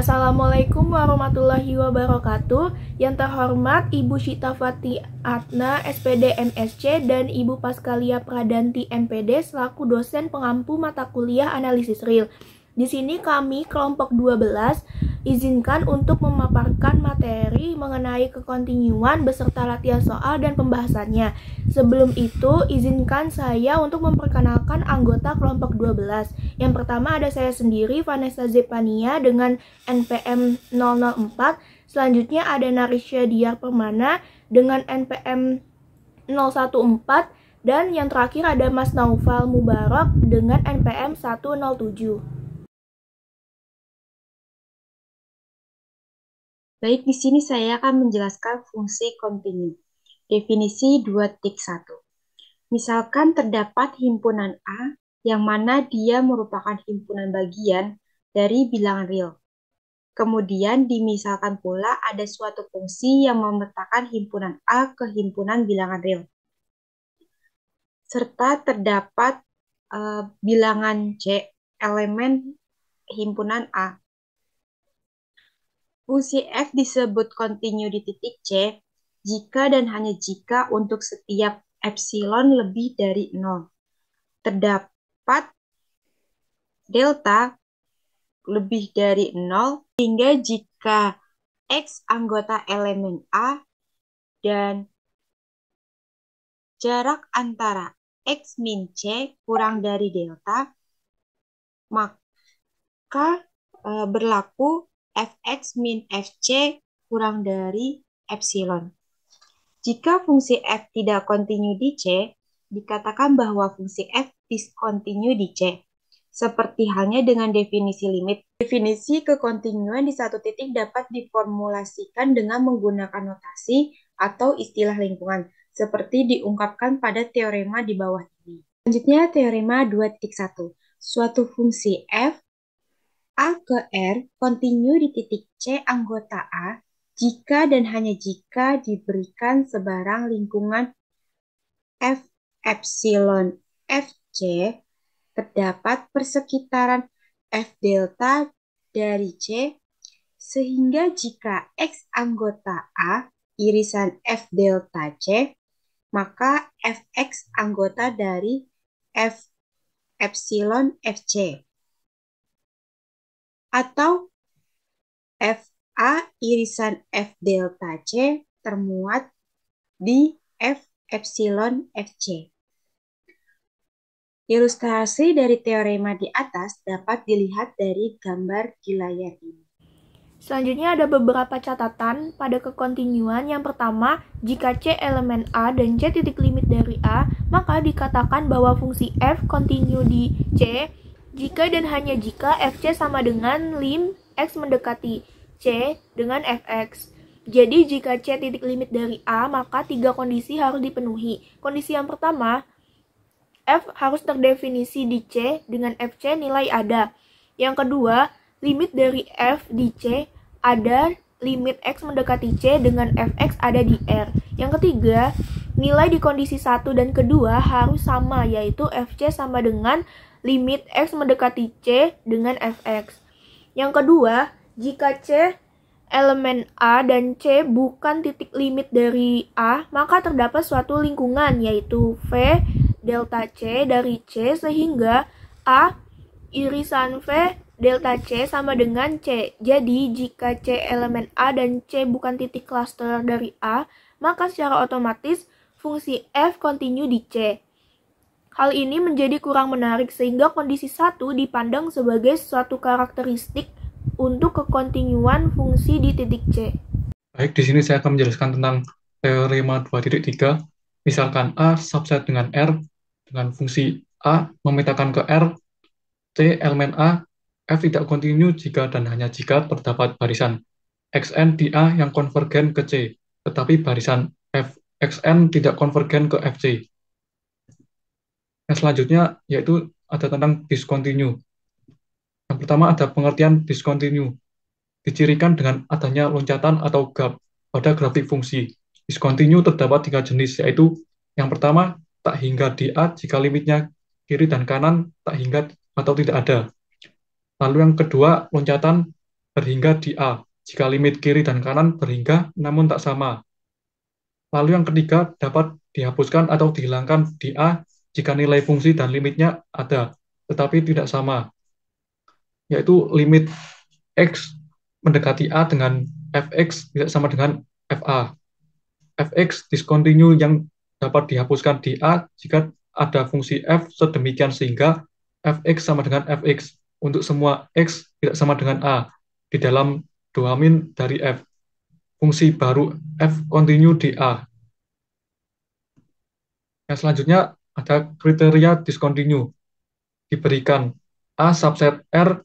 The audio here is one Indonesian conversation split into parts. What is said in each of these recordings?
Assalamualaikum warahmatullahi wabarakatuh. Yang terhormat Ibu Syitafati Atna, SPD MSc, dan Ibu Paskalia Pradanti MPD selaku dosen pengampu mata kuliah analisis real. Di sini kami kelompok 12 izinkan untuk memaparkan materi mengenai kekontinuan beserta latihan soal dan pembahasannya. Sebelum itu, izinkan saya untuk memperkenalkan anggota kelompok 12. Yang pertama ada saya sendiri, Vanessa Zepania dengan NPM 004. Selanjutnya ada Narisha Diar Permana dengan NPM 014. Dan yang terakhir ada Mas Naufal Mubarak dengan NPM 107. Baik, di sini saya akan menjelaskan fungsi kontinu. Definisi 2.1. Misalkan terdapat himpunan A, yang mana dia merupakan himpunan bagian dari bilangan real. Kemudian dimisalkan pula ada suatu fungsi yang memetakan himpunan A ke himpunan bilangan real. Serta terdapat bilangan C, elemen himpunan A. Fungsi f disebut kontinu di titik C jika dan hanya jika untuk setiap epsilon lebih dari 0. Terdapat delta lebih dari 0 sehingga jika X anggota elemen A dan jarak antara X min C kurang dari delta, maka berlaku Fx min Fc kurang dari epsilon. Jika fungsi f tidak kontinu di C, dikatakan bahwa fungsi f diskontinu di C. Seperti halnya dengan definisi limit. Definisi kekontinuan di satu titik dapat diformulasikan dengan menggunakan notasi atau istilah lingkungan, seperti diungkapkan pada teorema di bawah ini. Selanjutnya, teorema 2.1. Suatu fungsi f A ke R kontinu di titik C anggota A jika dan hanya jika diberikan sebarang lingkungan F epsilon Fc terdapat persekitaran F delta dari C, sehingga jika X anggota A irisan F delta C, maka Fx anggota dari F epsilon Fc. Atau FA irisan F delta C termuat di F epsilon Fc. Ilustrasi dari teorema di atas dapat dilihat dari gambar di layar ini. Selanjutnya ada beberapa catatan pada kekontinuan. Yang pertama, jika C elemen A dan C titik limit dari A, maka dikatakan bahwa fungsi f kontinu di C jika dan hanya jika Fc sama dengan lim X mendekati C dengan Fx. Jadi jika C titik limit dari A, maka 3 kondisi harus dipenuhi. Kondisi yang pertama, F harus terdefinisi di C dengan Fc nilai ada. Yang kedua, limit dari F di C ada limit X mendekati C dengan Fx ada di R. Yang ketiga, nilai di kondisi 1 dan kedua harus sama, yaitu Fc sama dengan limit X mendekati C dengan Fx. Yang kedua, jika C elemen A dan C bukan titik limit dari A, maka terdapat suatu lingkungan, yaitu V delta C dari C, sehingga A irisan V delta C sama dengan C. Jadi, jika C elemen A dan C bukan titik cluster dari A, maka secara otomatis fungsi f kontinu di C. Hal ini menjadi kurang menarik sehingga kondisi 1 dipandang sebagai suatu karakteristik untuk kekontinuan fungsi di titik C. Baik, di sini saya akan menjelaskan tentang teorema 2.3. Misalkan A subset dengan R dengan fungsi A memetakan ke R, C elemen A, F tidak kontinu jika dan hanya jika terdapat barisan Xn di A yang konvergen ke C, tetapi barisan Fxn tidak konvergen ke Fc. Yang selanjutnya yaitu ada tentang diskontinu. Yang pertama ada pengertian diskontinu. Dicirikan dengan adanya loncatan atau gap pada grafik fungsi. Diskontinu terdapat 3 jenis, yaitu yang pertama, tak hingga di A jika limitnya kiri dan kanan tak hingga atau tidak ada. Lalu yang kedua, loncatan berhingga di A, jika limit kiri dan kanan berhingga namun tak sama. Lalu yang ketiga dapat dihapuskan atau dihilangkan di A jika nilai fungsi dan limitnya ada, tetapi tidak sama, yaitu limit X mendekati A dengan Fx tidak sama dengan Fa. Fx discontinue yang dapat dihapuskan di A jika ada fungsi f sedemikian sehingga Fx sama dengan Fx untuk semua x tidak sama dengan A di dalam domain dari f. Fungsi baru f continue di A. Yang selanjutnya ada kriteria discontinue. Diberikan A subset R,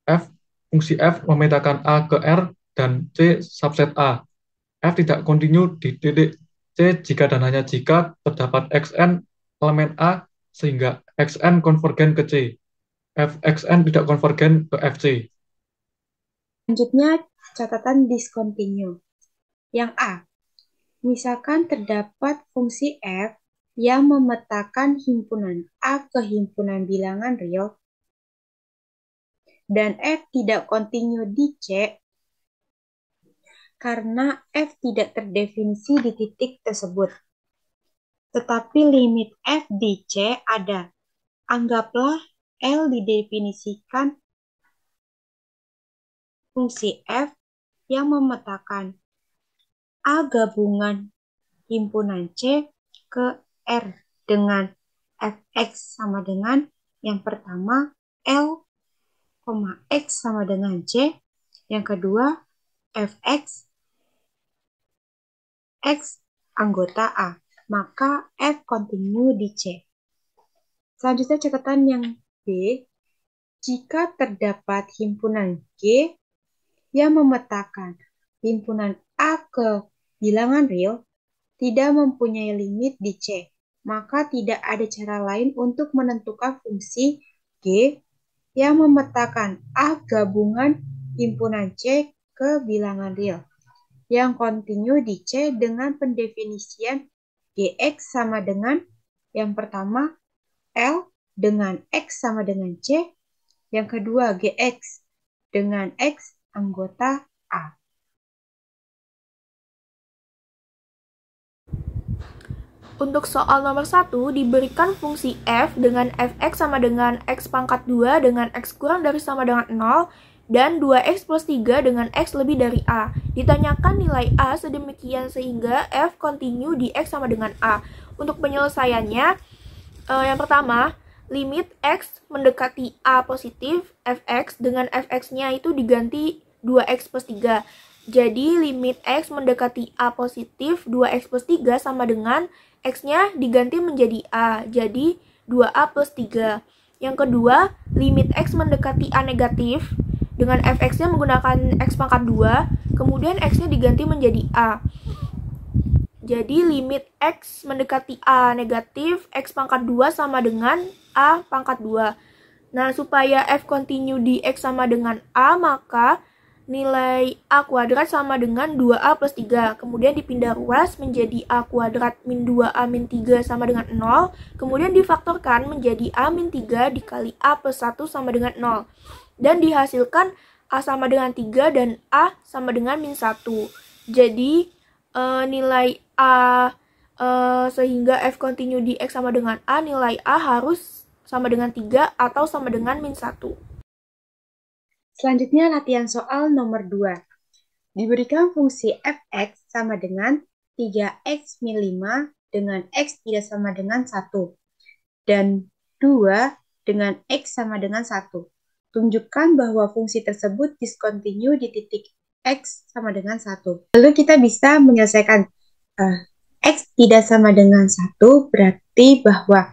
F, fungsi F memetakan A ke R, dan C subset A. F tidak continue di titik C jika dan hanya jika terdapat Xn elemen A sehingga Xn konvergen ke C. Fxn tidak konvergen ke Fc. Selanjutnya, catatan discontinue. Yang A, misalkan terdapat fungsi f yang memetakan himpunan A ke himpunan bilangan real dan f tidak kontinu di C karena f tidak terdefinisi di titik tersebut. Tetapi limit f di C ada. Anggaplah L didefinisikan fungsi f yang memetakan A gabungan himpunan C ke R dengan Fx sama dengan yang pertama L, X sama dengan C, yang kedua Fx X anggota A, maka F continue di C. Selanjutnya catatan yang B, jika terdapat himpunan G yang memetakan himpunan A ke bilangan real tidak mempunyai limit di C, maka tidak ada cara lain untuk menentukan fungsi G yang memetakan A gabungan himpunan C ke bilangan real yang kontinu di C dengan pendefinisian Gx sama dengan yang pertama L dengan X sama dengan C, yang kedua Gx dengan X anggota A. Untuk soal nomor 1, diberikan fungsi f dengan fx sama dengan x pangkat 2 dengan x kurang dari sama dengan 0, dan 2x plus 3 dengan x lebih dari a. Ditanyakan nilai a sedemikian sehingga f continue di x sama dengan a. Untuk penyelesaiannya, yang pertama, limit x mendekati a positif, fx dengan fx-nya itu diganti 2x plus 3. Jadi limit x mendekati a positif 2x plus 3 sama dengan x-nya diganti menjadi a, jadi 2a plus 3. Yang kedua, limit x mendekati a negatif dengan fx-nya menggunakan x pangkat 2, kemudian x-nya diganti menjadi a. Jadi limit x mendekati a negatif, x pangkat 2 sama dengan a pangkat 2. Nah, supaya f continue di x sama dengan a, maka nilai a kuadrat sama dengan 2a plus 3. Kemudian dipindah ruas menjadi a kuadrat min 2a min 3 sama dengan 0. Kemudian difaktorkan menjadi a min 3 dikali a plus 1 sama dengan 0. Dan dihasilkan a sama dengan 3 dan a sama dengan min 1. Jadi nilai a sehingga f continue di x sama dengan a, nilai a harus sama dengan 3 atau sama dengan min 1. Selanjutnya latihan soal nomor 2. Diberikan fungsi fx sama dengan 3x min 5 dengan x tidak sama dengan 1. Dan 2 dengan x sama dengan 1. Tunjukkan bahwa fungsi tersebut discontinue di titik x sama dengan 1. Lalu kita bisa menyelesaikan x tidak sama dengan 1 berarti bahwa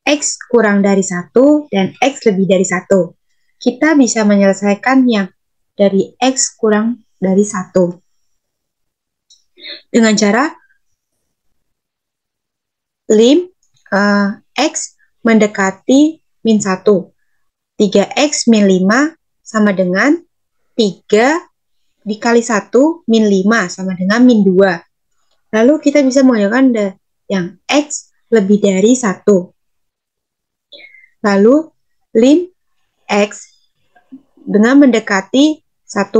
x kurang dari 1 dan x lebih dari 1. Kita bisa menyelesaikan yang dari x kurang dari 1. Dengan cara lim x mendekati min 1. 3x min 5 sama dengan 3 dikali 1 min 5 sama dengan min 2. Lalu kita bisa menggunakan yang x lebih dari 1. Lalu lim x dengan mendekati 1 1.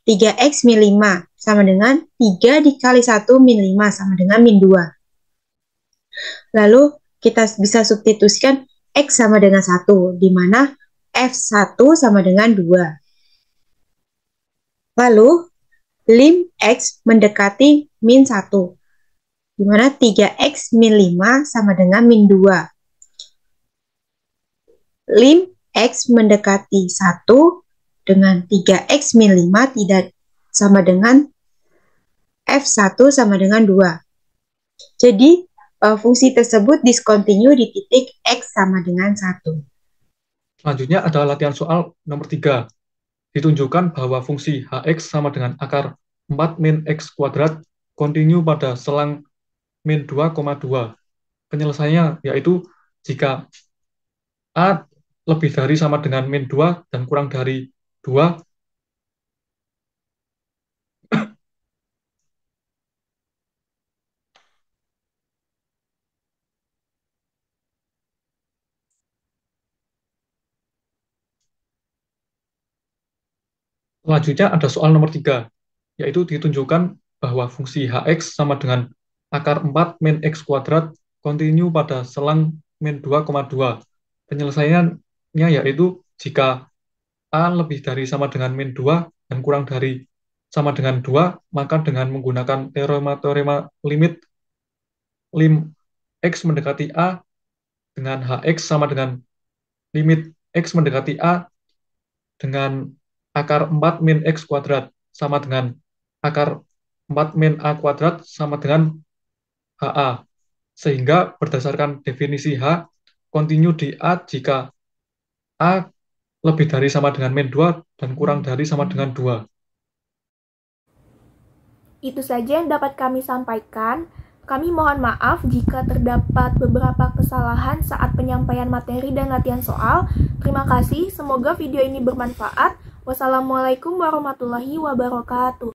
3x min 5 sama dengan 3 dikali 1 min 5 sama dengan min 2. Lalu kita bisa substitusikan x sama dengan 1, di mana f1 sama dengan 2. Lalu, lim x mendekati min 1, di mana 3x min 5 sama dengan min 2. Lim x mendekati 1 dengan 3x min 5 tidak sama dengan f1 sama dengan 2. Jadi, fungsi tersebut discontinue di titik x sama dengan 1. Selanjutnya adalah latihan soal nomor 3. Ditunjukkan bahwa fungsi hx sama dengan akar 4 min x kuadrat kontinu pada selang min 2,2. Penyelesaiannya yaitu jika a lebih dari sama dengan min 2 dan kurang dari 2, selanjutnya ada soal nomor 3, yaitu ditunjukkan bahwa fungsi hx sama dengan akar 4 min x kuadrat kontinu pada selang min 2,2. Penyelesaiannya yaitu jika a lebih dari sama dengan min 2 dan kurang dari sama dengan 2, maka dengan menggunakan teorema limit lim x mendekati a dengan hx sama dengan limit x mendekati a dengan akar 4 min x kuadrat sama dengan akar 4 min a kuadrat sama dengan HA. Sehingga berdasarkan definisi H, kontinu di A jika A lebih dari sama dengan min 2 dan kurang dari sama dengan 2. Itu saja yang dapat kami sampaikan. Kami mohon maaf jika terdapat beberapa kesalahan saat penyampaian materi dan latihan soal. Terima kasih, semoga video ini bermanfaat. Wassalamualaikum warahmatullahi wabarakatuh.